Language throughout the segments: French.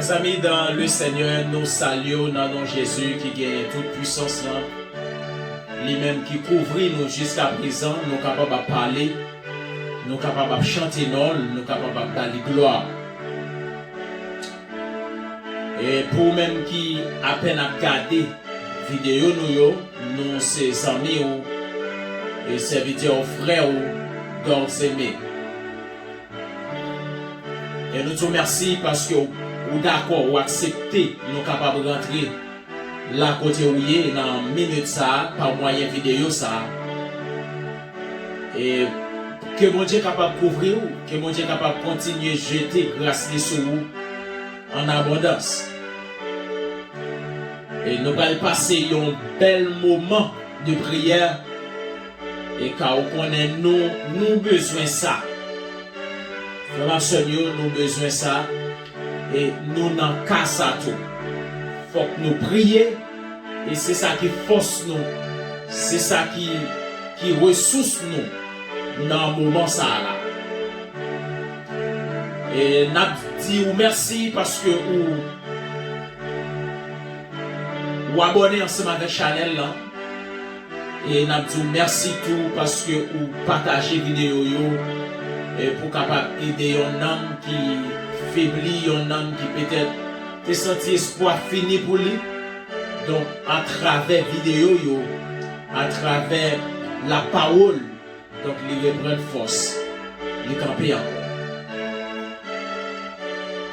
Mes amis, dans le Seigneur, nous saluons dans nom Jésus qui gagne toute puissance là. Lui-même qui couvre nous jusqu'à présent, nous sommes capables de parler, nous sommes capables de chanter nous sommes capables de donner gloire. Et pour même qui à peine à regarder vidéo nous ses amis et serviteurs frères donc aimés. Et nous te remercions parce que ou d'accord ou accepté nous capables de rentrer là côté où y est dans minute ça par moyen vidéo ça. Et que mon Dieu capable de couvrir que mon Dieu capable de continuer jeter grâce sur vous en abondance. Et nous allons passer un bel moment de prière et car on connaît nous besoin ça. Frère nous besoin ça et nous n'en casse à tout. Faut que nous prions et c'est ça qui force nous, c'est ça qui ressource nous dans le moment ça là. Et nous disons merci parce que vous abonnez ensemble avec Chanel là. Et nous disons merci tout parce que vous partagez vidéo et pour capable aider un homme qui faiblit, un homme qui peut-être te senti espoir fini pour lui. Donc à travers vidéo à travers la parole, donc il reprend force, il camper encore.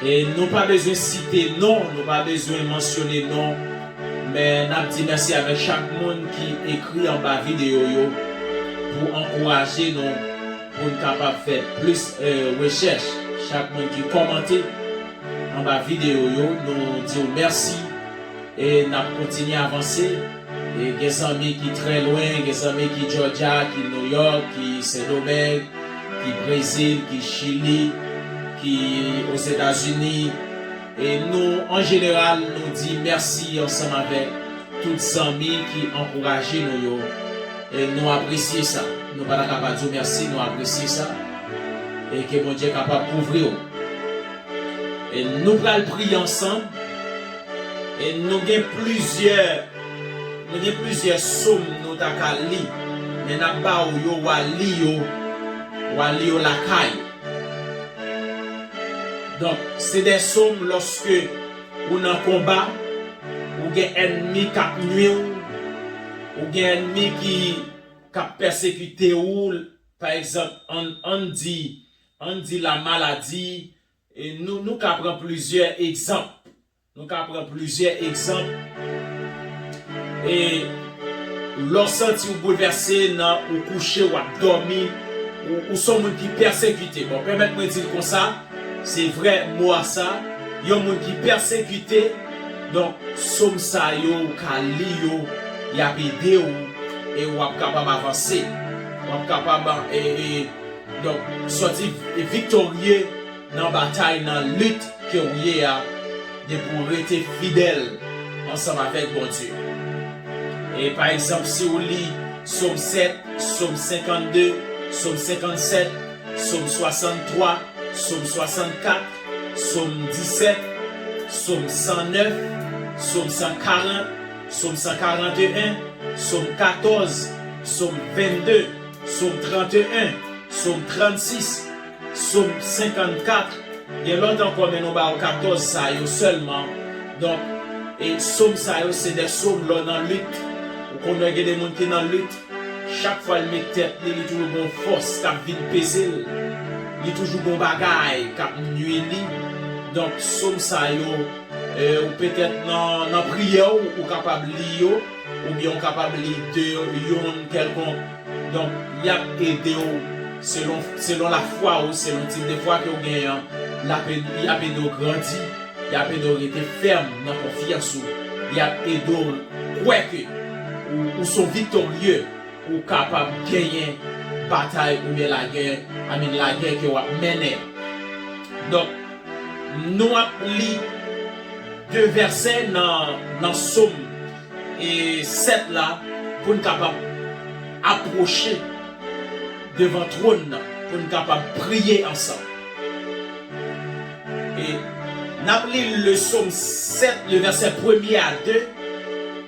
Et nous pas besoin de citer non, nous pas besoin de mentionner non. Mais nous disons merci avec chaque monde qui écrit en bas vidéo pour encourager nous, pour nous capables de faire plus recherche. Chaque monde qui commente en bas vidéo, nous disons merci et nous continuons à avancer. Et des amis qui sont très loin, des amis qui Georgia, qui New York, qui Saint-Domingue, qui Brésil, qui Chili, qui aux États-Unis. Et nous, en général, nous disons merci ensemble avec tous les amis qui encouragent nous. Et nous apprécions ça. Nous ne sommes pas capables de dire merci, nous apprécions ça. Et que mon Dieu est capable de couvrir. Et nous allons prier ensemble. Et nous avons plusieurs sommes nous avons lire. Mais nous avons lire la caille. Donc, c'est des sommes lorsque vous êtes en combat, ou avez un ennemi qui nuit, ou un ennemi qui persécute ou, par exemple, on dit la maladie, et nous prenons plusieurs exemples. Et lorsque vous bouleversez, ou couché, ou dormi, ou sont gens qui persécutent. Bon, permettez-moi de dire comme ça. C'est vrai, moi ça, il y a des gens qui persécutent, donc, somme ça, yo, kali yo, y a aidé ou, et ou ap capable d'avancer, ou ap capable, donc, sortir victorieux dans la bataille, dans la lutte que vous y a, de pour rester fidèle ensemble avec bon Dieu. Et par exemple, si vous lisez Somme 7, Somme 52, Somme 57, Somme 63, Somme 64, Somme 17, Somme 109, Somme 140, Somme 141, Somme 14, Somme 22, Somme 31, Somme 36, Somme 54. Il y a longtemps qu'on a nous 14 ça seulement. Donc, et Somme ça c'est des sommes là dans la lutte. Ou qu'on a des gens qui sont dans la lutte. Chaque fois il met tête, il a toujours une force qui vient peser. Il y a toujours bon bagay qui nuit. Donc, somme ça ou peut-être dans la prière ou capable de lire ou bien capable de lire quelconque. Donc, il y a aidé selon la foi ou selon le type de foi que vous gagnez. Il y a aidé de grandir, il y a aidé de rester ferme dans la confiance. Il y a aidé de croire que ou sont victorieux ou capable de gagner bataille ou bien la guerre que vous menez. Donc, nous avons deux versets dans Somme et 7 là pour nous capable approcher devant le trône pour nous capable prier ensemble. Et N'appelez le psaume 7, le verset 1er à 2.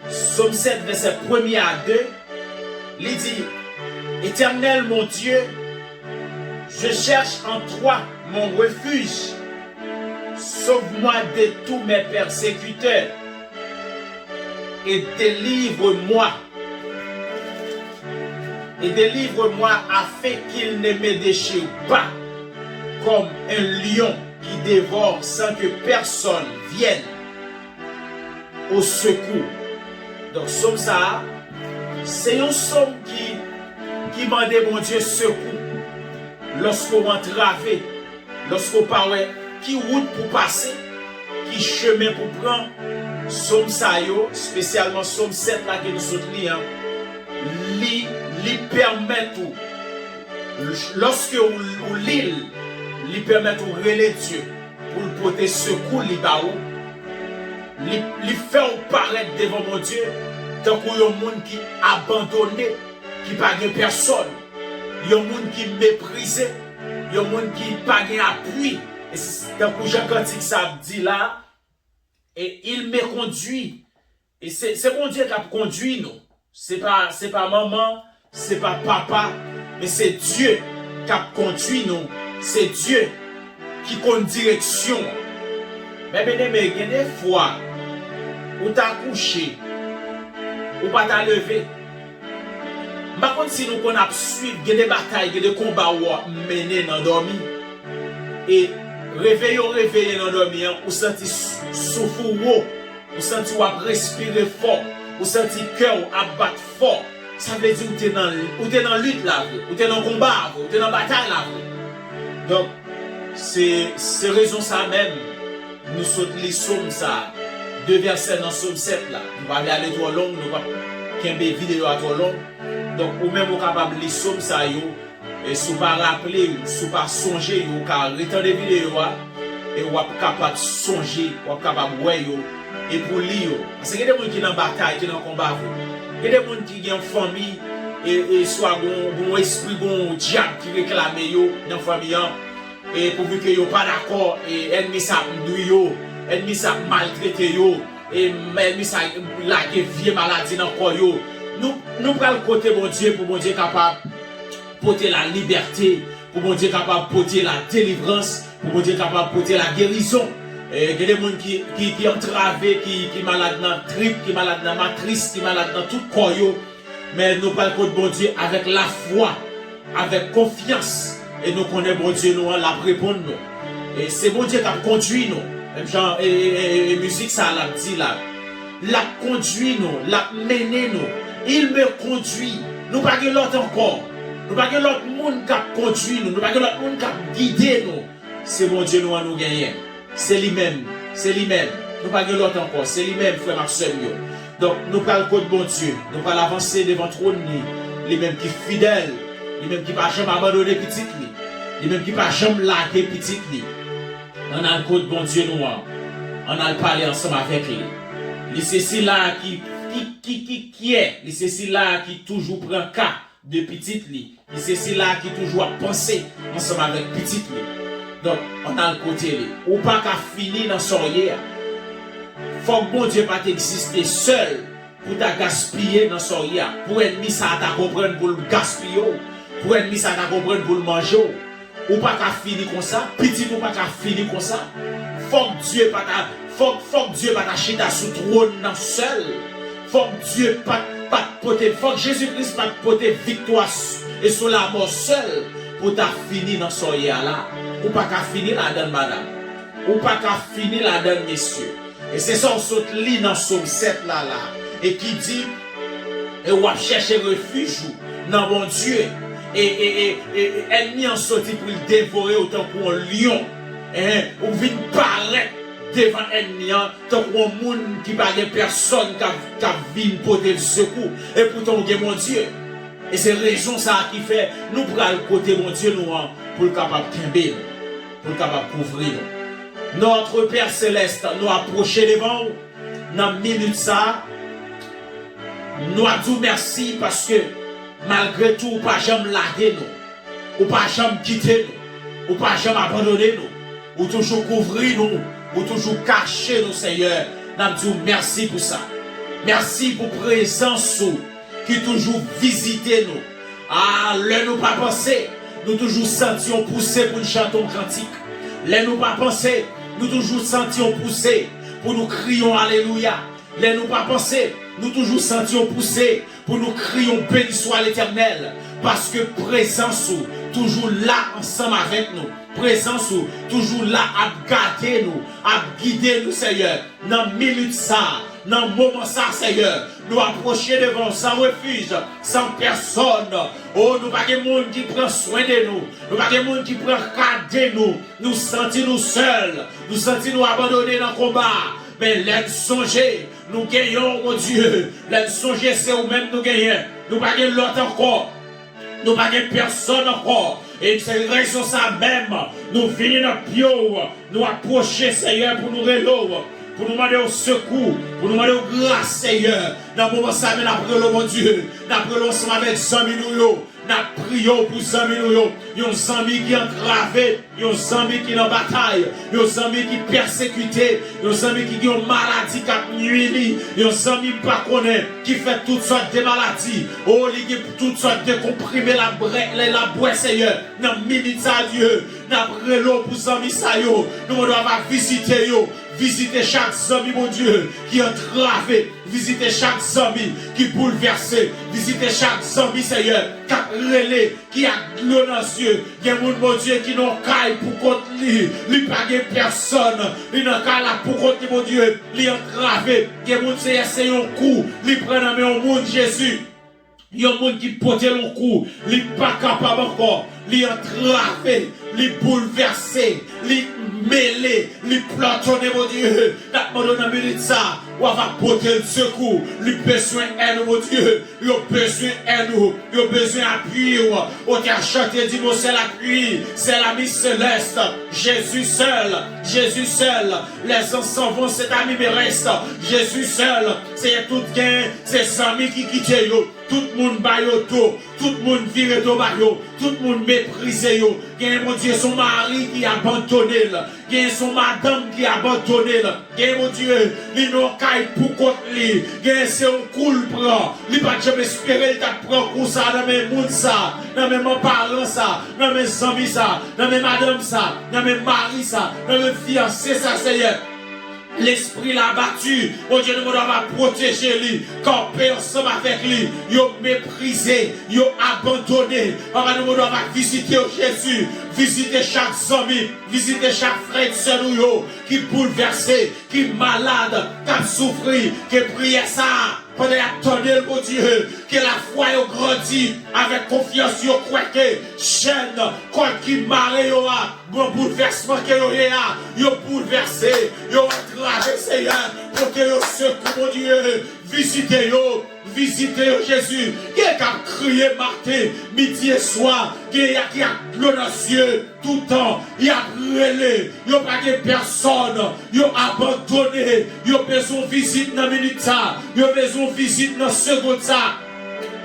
Psaume 7, verset 1er à 2. Il dit, Éternel mon Dieu, je cherche en toi mon refuge. Sauve-moi de tous mes persécuteurs et délivre-moi. Et délivre-moi afin qu'il ne me déchire pas comme un lion qui dévore sans que personne vienne au secours. Donc, somme ça, c'est un somme qui demande mon Dieu secours. Lorsqu'on entravé, lorsqu'on parle, qui route pour passer, qui chemin pour prendre, somme ça, spécialement somme 7 là que nous sommes liés, lui permet tout. Lorsque vous l'île, lui permet de relayer Dieu pour le porter secours, lui faire paraître devant mon Dieu, tant qu'il y a un monde qui est abandonné, qui n'a pas de personne, il y a un monde qui est méprisé, il y a un monde qui n'a pas d'appui. Et tant que Jean Cantique ça dit là, et il me conduit. Et c'est mon Dieu qui a conduit nous. C'est pas maman, c'est pas papa, mais c'est Dieu qui a conduit nous. C'est Dieu qui compte direction. Mais bien aimé, il y a des fois où tu as couché, ou pas t'as levé. Par contre, si nous connaissons suivre, il y a des batailles, il y a des combats menés dans le dormi. Et réveillez dans le dormi, ou senti souffle, ou senti respirer fort, ou senti cœur abattre fort. Ça veut dire que tu es dans la lutte là, ou tu es dans le combat, ou tu es dans la bataille là. Donc, c'est raison ça même. Nous sommes les psaumes ça. 2 versets dans Psaume 7 là. Nous ne pouvons aller trop long, nous ne pouvons pas des vidéos à trop long. Donc, ou même, vous êtes capable de les psaumes ça, et si vous ne pas rappeler, si vous ne pas songer, vous pouvez retenir des vidéos, et vous êtes capable de songer, vous êtes capable de voir, et pour lire. Parce qu'il y a des gens qui sont dans la bataille, qui sont dans le combat. Il y a des gens qui ont une famille, et soit un esprit, un diable qui réclame dans la famille, et pourvu que vous pas d'accord, et l'ennemi ça douille, l'ennemi ça maltraité, et l'ennemi ça la vieille maladie dans le corps. Nous prenons le côté mon Dieu pour mon Dieu capable de porter la liberté, pour mon Dieu capable de porter la délivrance, pour mon Dieu capable de porter la guérison. Il y a des gens qui sont entravés, qui sont malades dans la tripe, qui sont malades dans la matrice, qui sont malades dans tout le corps. Mais nous parlons de bon Dieu avec la foi, avec confiance. Et nous connaissons bon Dieu, nous la répondre. Et c'est bon Dieu qui a conduit nous. Même genre, et musique, ça l'a dit là. La conduit nous, la mené nous. Il me conduit. Nous pas que l'autre encore. Nous pas que l'autre monde qui a conduit nous. Nous pas que l'autre monde qui a guidé nous. C'est mon Dieu nous nous gagner. C'est lui-même. C'est lui-même. Nous pas que l'autre encore. C'est lui-même, frère Marcel. Donc, nous parlons de bon Dieu. Nous parlons avancer devant trône. Lui-même qui est fidèle. Lui-même qui ne va jamais abandonner petit. Lui-même qui ne va jamais laguer petit. On a le code bon Dieu noir. On a parlé ensemble avec lui. C'est celui-là qui est. C'est celui-là qui toujours prend cas de petit lit. C'est celui-là qui toujours penser ensemble avec petit lit. Donc, on a le côté lui. Ou pas qu'à finir dans son rier. Faut que bon Dieu pas exister seul pour ta gaspiller dans son rier. Pour ennemi ça t'a comprendre pour le gaspiller. Pour ennemi ça t'a comprendre pour le manger. Ou pas qu'à finir comme ça. Petit ou pas qu'à finir comme ça. Faut que Dieu pas t'achiter sous trône dans seul. Faut que Dieu pas porter, faut que Jésus-Christ pas porter victoire et sur la mort seul pour ta finir dans son là. Ou pas qu'à finir la donne madame. Ou pas qu'à finir la donne messieurs. Et c'est ça on saute lit dans Psaume 7 là. Et qui dit et on va chercher refuge dans mon Dieu. Et ennemi en sorti pour le dévorer autant qu'un lion. Ou vient paraître devant l'ennemi, tant qu'on monde qui n'a pas personne qui a vu porter le secours. Et pourtant, on est mon Dieu. Et c'est raison ça qui fait, nous prenons le côté mon Dieu nous, pour le capable de camber, pour le capable de couvrir nous. Notre Père Céleste nous approche devant nous, dans une minute ça, nous disons merci parce que malgré tout, ou pas jamais larguer nous, ou pas jamais quitter nous, ou pas jamais abandonner nous, ou toujours couvrir nous ou toujours caché nous, Seigneur. Nous disons merci pour ça. Merci pour présence qui toujours visité nous. Ah, là nous pas penser, nous toujours sentions pousser pour nous chanter un cantique. Là nous pas penser, nous toujours sentions pousser pour nous crions alléluia. Là nous pas penser, nous toujours sentions pousser pour nous crions béni soit l'Éternel. Parce que présence toujours là ensemble avec nous. Présence toujours là à garder nous, à guider nous, Seigneur. Dans minute ça, dans moment ça, Seigneur, nous approcher devant sans refuge, sans personne. Oh, nous pas de monde qui prend soin de nous. Nous pas de monde qui prend garder nous. Nous sentons nous seuls. Nous sentons nous abandonnés dans le combat. Mais l'aide songer, nous gagnons, mon Dieu. L'aide songer, c'est nous-mêmes nous gagnons. Nous pas de l'autre encore. Nous pas de personne encore. Et c'est raison ça même. Nous venons dans bio. Nous approcher, Seigneur, pour nous relower. Pour nous demander au secours, pour nous demander au grâce, Seigneur. Dans le moment ça, nous appelons, mon Dieu. Nous appelons ensemble avec Zami nous. Nous prions pour Zami nous. Il y a un amis qui est entravé, il y a un ami qui est en bataille, il y a un ami qui est persécuté, il y a un ami qui a une maladie qui a nuit, il y a un ami qui ne connaît pas, qui fait toutes sortes de maladies. Oh, il y a toutes sortes de comprimés, la boîte, Seigneur. Dans le minute à Dieu, nous appelons pour Zami Sayo. Nous devons visiter yo. Visitez chaque ami, mon Dieu, qui est entravé. Visitez chaque ami qui est bouleversé. Visitez chaque ami, Seigneur, qui a relé, qui a l'eau dans les yeux. Il y a mon Dieu qui n'a qu'à pour contre lui. Il n'a pas de personne. Il n'a qu'à là pour contre mon Dieu. Il est entravé. Il y a mon Dieu, c'est un coup. Il prend dans le monde Jésus. Il y a un monde qui porte le coup. Il n'est pas capable encore. Il est entravé. Il est bouleversé. Il est mêlé. Il est plantonné, mon Dieu. Dans la minute ça, on va porter le secours. Il a besoin d'aide, mon Dieu. Il a besoin d'aide. Il a besoin d'appui. On t'a chanté, dit, c'est l'appui. C'est l'ami céleste. Jésus seul. Jésus seul. Les enfants vont, cet ami me reste. Jésus seul. C'est tout gain. C'est ses amis qui quittent. Tout le monde baille autour. Tout le monde vire au barrio. Tout le monde méprise. Gain, mon Dieu, son mari qui a abandonné. Gain, son madame qui a abandonné. Gain, mon Dieu, il n'a qu'à pour contre lui. Gain, c'est un cool prend. Il n'a pas jamais espéré qu'il prend pour ça dans mes mouns ça. Dans mes parents ça. Dans mes amis ça. Dans mes madame ça. Dans mes maris ça. Dans mes fiancés ça, Seigneur. L'esprit l'a battu. Oh Dieu, nous devons protéger lui. Camper ensemble avec lui. Yo méprisé. Yo abandonné. Nous devons visiter Jésus. Visiter chaque ami. Visiter chaque frère de nous qui est bouleversé. Qui est malade. Qui a souffert. Qui a prié ça. Pendant attendez mon Dieu, que la foi ait grandi avec confiance, yo croit que chaîne, quoi qui marre yo a, bon bouleversement que yo bouleversé, yo entravé Seigneur, pour que yo secoue mon Dieu, visitez yo Jésus, qui a crié marté, midi et soir, qui a l'eau dans les yeux, tout le temps, il a brûlé, il n'y a pas de personne, il a abandonné, il a besoin de visite dans la minute, il a besoin de visite dans la seconde.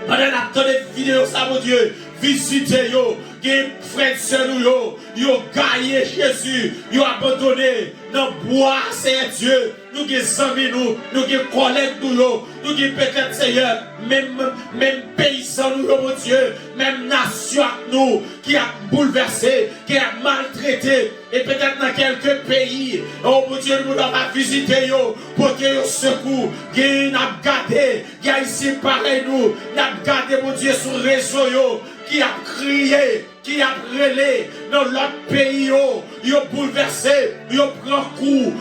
Pendant la vidéo, ça, mon Dieu, visitez yo, les frères de yo, yo gaillé Jésus, yo abandonné, dans bois, c'est Dieu, nous avons amis, nous avons collègues, nous avons peut-être, Seigneur, même paysans, nous, mon Dieu, même nation, nous, qui a bouleversé, qui a maltraité, et peut-être dans quelques pays, oh mon Dieu, nous devons visiter, pour que nous secours, qui n'a gardé, qui a ici pareil, nous, n'a gardé, mon Dieu, sur le réseau, qui a crié, qui a brûlé dans l'autre pays, yo bouleversé, yo prend coup,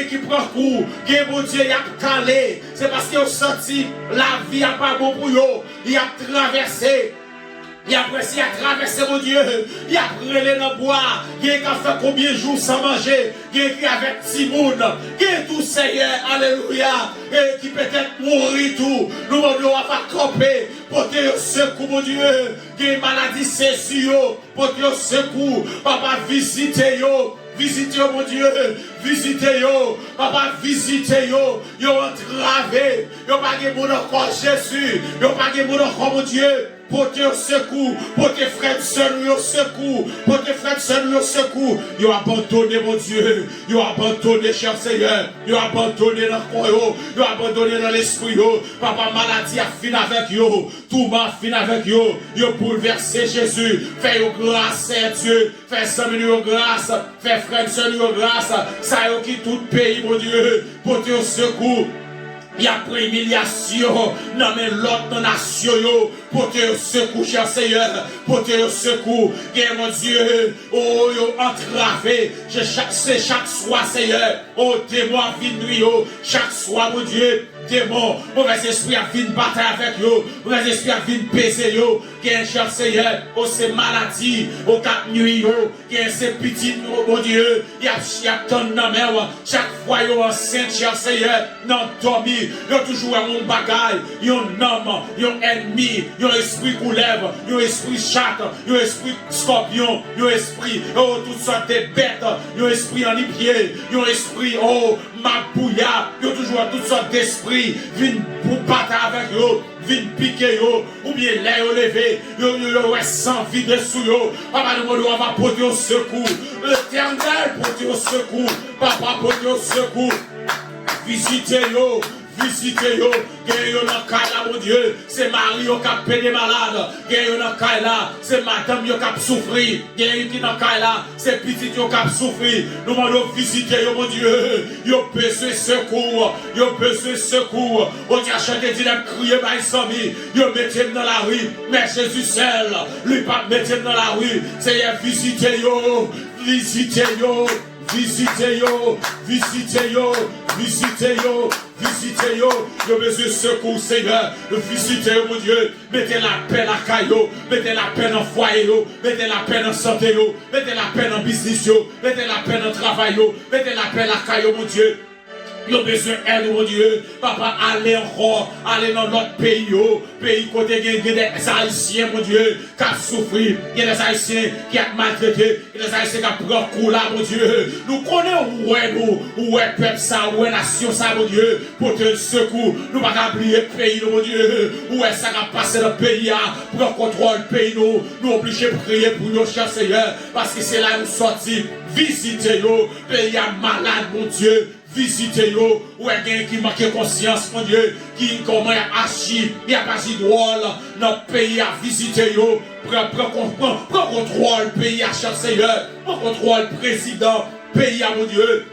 qui prend coup, qui mon Dieu, y a calé, c'est parce qu'ils ont senti la vie a pas bon pour yo, il a traversé. Il a traversé mon Dieu, il a brûlé dans le bois, il a fait combien de jours sans manger, il a écrit avec Timoun, il a tout Seigneur, alléluia, et qui peut-être mourir tout, nous devons avoir camper, pour que vous secours mon Dieu, il y a une maladie saisie, pour que vous secours, papa visitez yo. Visitez mon Dieu, visitez yo, papa visitez yo, yo entravé, yo pas de mon encore Jésus, yo pas de mon encore mon Dieu, portez au secours, portez frères seuls au secours, portez frères seuls au secours. Ils ont abandonné mon Dieu, ils ont abandonné cher Seigneur, ils ont abandonné dans le corps, ils ont abandonné dans l'esprit. Papa, maladie a fini avec eux, tout m'a fini avec eux, ils ont bouleversé Jésus. Fais-yo grâce, Dieu, fais ça, grâce, fais frères seuls grâce, ça y est qui tout pays, mon Dieu, portez au secours. Il y a pris humiliation, non mais l'autre nation, portez au secours, cher Seigneur, portez au secours, et mon Dieu, oh, yo, entravé, c'est chaque soir, Seigneur, oh, démon, vie nuit, chaque soir, mon Dieu, démon, mauvais esprit a vu une bataille avec yo, mauvais esprit a vu une baiser yo, qui est cher Seigneur, oh, c'est maladie, oh, 4 nuits, yo, qui est ces petites, oh, mon Dieu, il y a ton nom, chaque fois, yo, enceinte, cher Seigneur, non, dormi, yo, toujours un mon bagaille, yo, homme, yo, ennemi, yo, esprit coulève, yo, esprit chat, yo, esprit scorpion, yo, esprit, oh, toutes sortes de bêtes, yo, esprit en pied, yo, esprit, oh, mabouya, yo, toujours toutes sortes d'esprits, viennent pour battre avec yo, viennent piquer yo, ou bien les lever, yo, sans vie dessous yo, papa, nous on va porter au secours, l'éternel porter au secours, papa porter au secours, visitez yo, visitez yo, gagne yo dans Kaila, mon Dieu, c'est Marie yo qui a pédé malade, gagne yo dans Kaila, c'est madame yo qui a souffert, gagne yo qui dans Kaila, c'est petit yo qui a souffert, nous allons visiter yo, mon Dieu, yo besoin secours, yo besoin secours, on a chanté, dit l'aime crier par les amis, yo mettez dans la rue, mais Jésus seul, lui pas mettez dans la rue, c'est visiter yo, visiter yo, visitez yo, visitez yo, visitez yo, visitez yo, yo besoin de secours, Seigneur, visitez yo, mon Dieu, mettez la paix à caillou, mettez la paix dans foyer yo, mettez la paix dans santé yo, mettez la paix dans business yo, mettez la paix dans travail yo, mettez la paix à caillou, mon Dieu. Ils ont besoin d'aide, mon Dieu. Papa, allez encore, allez dans notre pays, pays côté, il y a des Haïtiens, mon Dieu, qui ont souffert, il y a des Haïtiens qui ont maltraité, il y a des Haïtiens qui ont pris un coup là, mon Dieu. Nous connaissons où est nous, où est peuple ça, où est nation ça, mon Dieu, pour te secours. Nous ne pouvons pas oublier le pays, mon Dieu. Où est ça qui a passé dans le pays, pour contrôler le pays, nous obligés de prier pour nos chers Seigneur, parce que c'est là nous sortis. Visitez nous, pays malade, mon Dieu. Visitez yo, ou est quelqu'un qui manque conscience, mon Dieu, qui comment il a agi, il a pas agi drôle, notre pays a visité yo, prend contrôle, pays à chaque Seigneur, prend contrôle, président, pays à mon Dieu.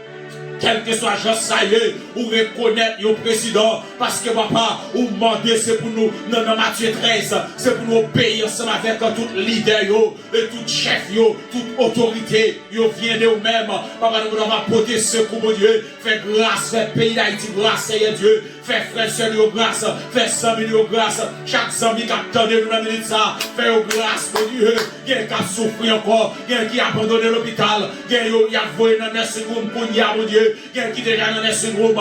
Quel que soit Jean Saillé, ou reconnaître le président, parce que papa, ou demander, c'est pour nous, dans Matthieu 13, c'est pour nous obéir ensemble avec tout leader, et tout chef, toute autorité, vient de nous-mêmes. Papa, nous allons apporter secours, mon Dieu, fais grâce, fais pays d'Haïti, grâce, Seigneur Dieu, fais frère, sœur, grâce, fais 100 000 grâce, chaque 100 000 qui a attendu nous dans minute ça, fais grâce, mon Dieu, il y a qui a souffert encore, il y a qui a abandonné l'hôpital, il y a volé dans le nursing room pour y mon Dieu. Qui déjà dans le nursing room,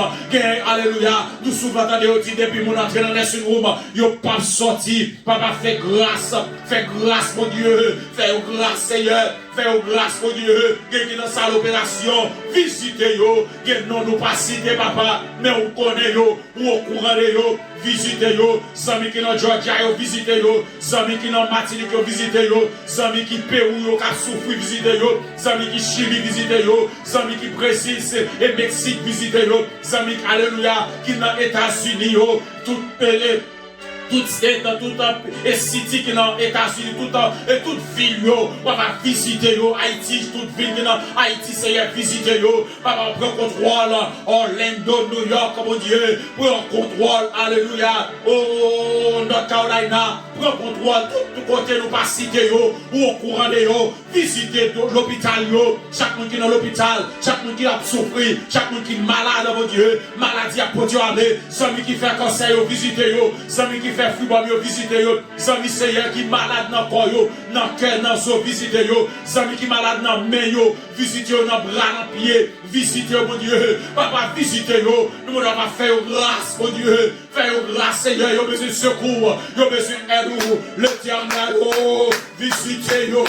alléluia, nous souvent attendons depuis mon entrée dans le nursing room, yo pas sorti, papa fais grâce, mon Dieu, fais grâce Seigneur, fais grâce mon Dieu, qui dans sa l'opération, visitez yo, non nous pas citer papa, mais on connaît yo, ou au courant de yo, visitez yo, zami qui dans Georgia yo, visitez yo, zami qui dans Martinique yo, visitez yo, zami qui Pérou yo, qui souffre, visitez yo, zami qui Chili, visitez yo, zami qui Brésil et Mexique, visitez yo, zami alléluia, qui dans États-Unis yo, tout pelé, toute state, toute city qui dans États-Unis, toute ville yo, on va visiter yo, Haïti, toute ville qui dans Haïti, c'est visiter yo, on va prendre contrôle, Orlando, New York, mon Dieu, prendre contrôle, alléluia, oh, North Carolina, prendre contrôle, tout côté nous pas citer yo, ou au courant de yo, visiter l'hôpital yo, chaque monde qui est dans l'hôpital, chaque monde qui a souffert, chaque monde qui est malade, mon Dieu, maladie à aller, celui qui fait cancer yo, visiter yo, celui qui fait fibrom yo, visiter yo, celui Seigneur qui malade dans corps yo, dans cœur, dans so, visiter yo, celui qui malade dans main yo, visiter yo, dans bras, dans pied, visiter yo, mon Dieu, papa, visiter yo, nous allons faire grâce, mon Dieu, faire grâce, Seigneur, yo besoin de secours, yo besoin d'aide, l'éternel, visitez yo,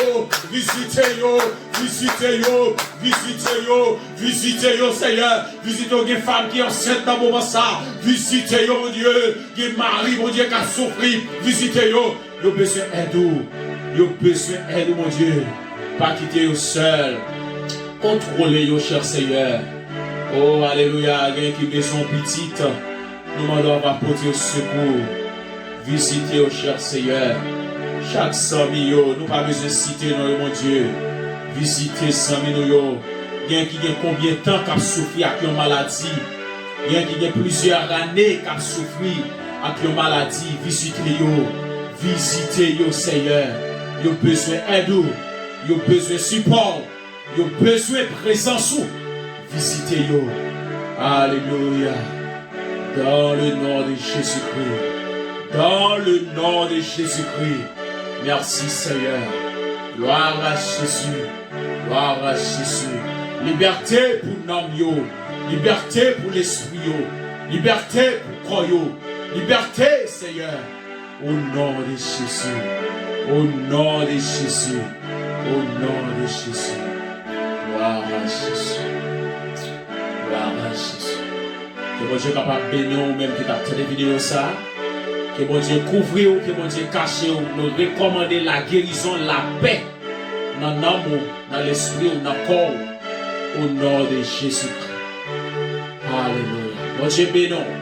visitez yo, visitez yo, visitez yo, visitez yo, Seigneur, visitez yo, des femmes qui sont enceintes dans le moment ça, visitez yo, mon Dieu, des maris, mon Dieu, qui a souffert, visitez yo, Yo besoin d'aide. Yo besoin d'aide, mon Dieu. Pas quitter yo seul. Contrôlez yo, cher Seigneur. Oh, alléluia. Il y a qui besoin petite. Nous demandons à apporter au secours. Visitez au cher Seigneur. Chaque sami yo, nous pas besoin de citer non, mon Dieu. Visitez sami nous yo. Il y a qui a combien de temps qu'a souffert avec une maladie. Il y a qui a plusieurs années qu'a souffert avec une maladie. Visitez yo. Visitez yo, Seigneur. Yo besoin d'aide. Yo besoin de support. Yo besoin de présence. Visitez yo. Alléluia. Dans le nom de Jésus-Christ. Dans le nom de Jésus-Christ. Merci Seigneur. Gloire à Jésus. Gloire à Jésus. Liberté pour l'âme yo. Liberté pour l'esprit yo. Liberté pour corps yo. Liberté Seigneur. Au nom de Jésus. Au nom de Jésus. Au nom de Jésus. Gloire à Jésus. Gloire à Jésus. Que bon Dieu est capable de bénir ou même qui t'a fait des vidéos ça. Que bon Dieu couvre ou, que bon Dieu cache ou. Nous recommander la guérison, la paix dans l'amour, dans l'esprit ou dans le corps. Au nom de Jésus-Christ. Alléluia. Bon Dieu bénit.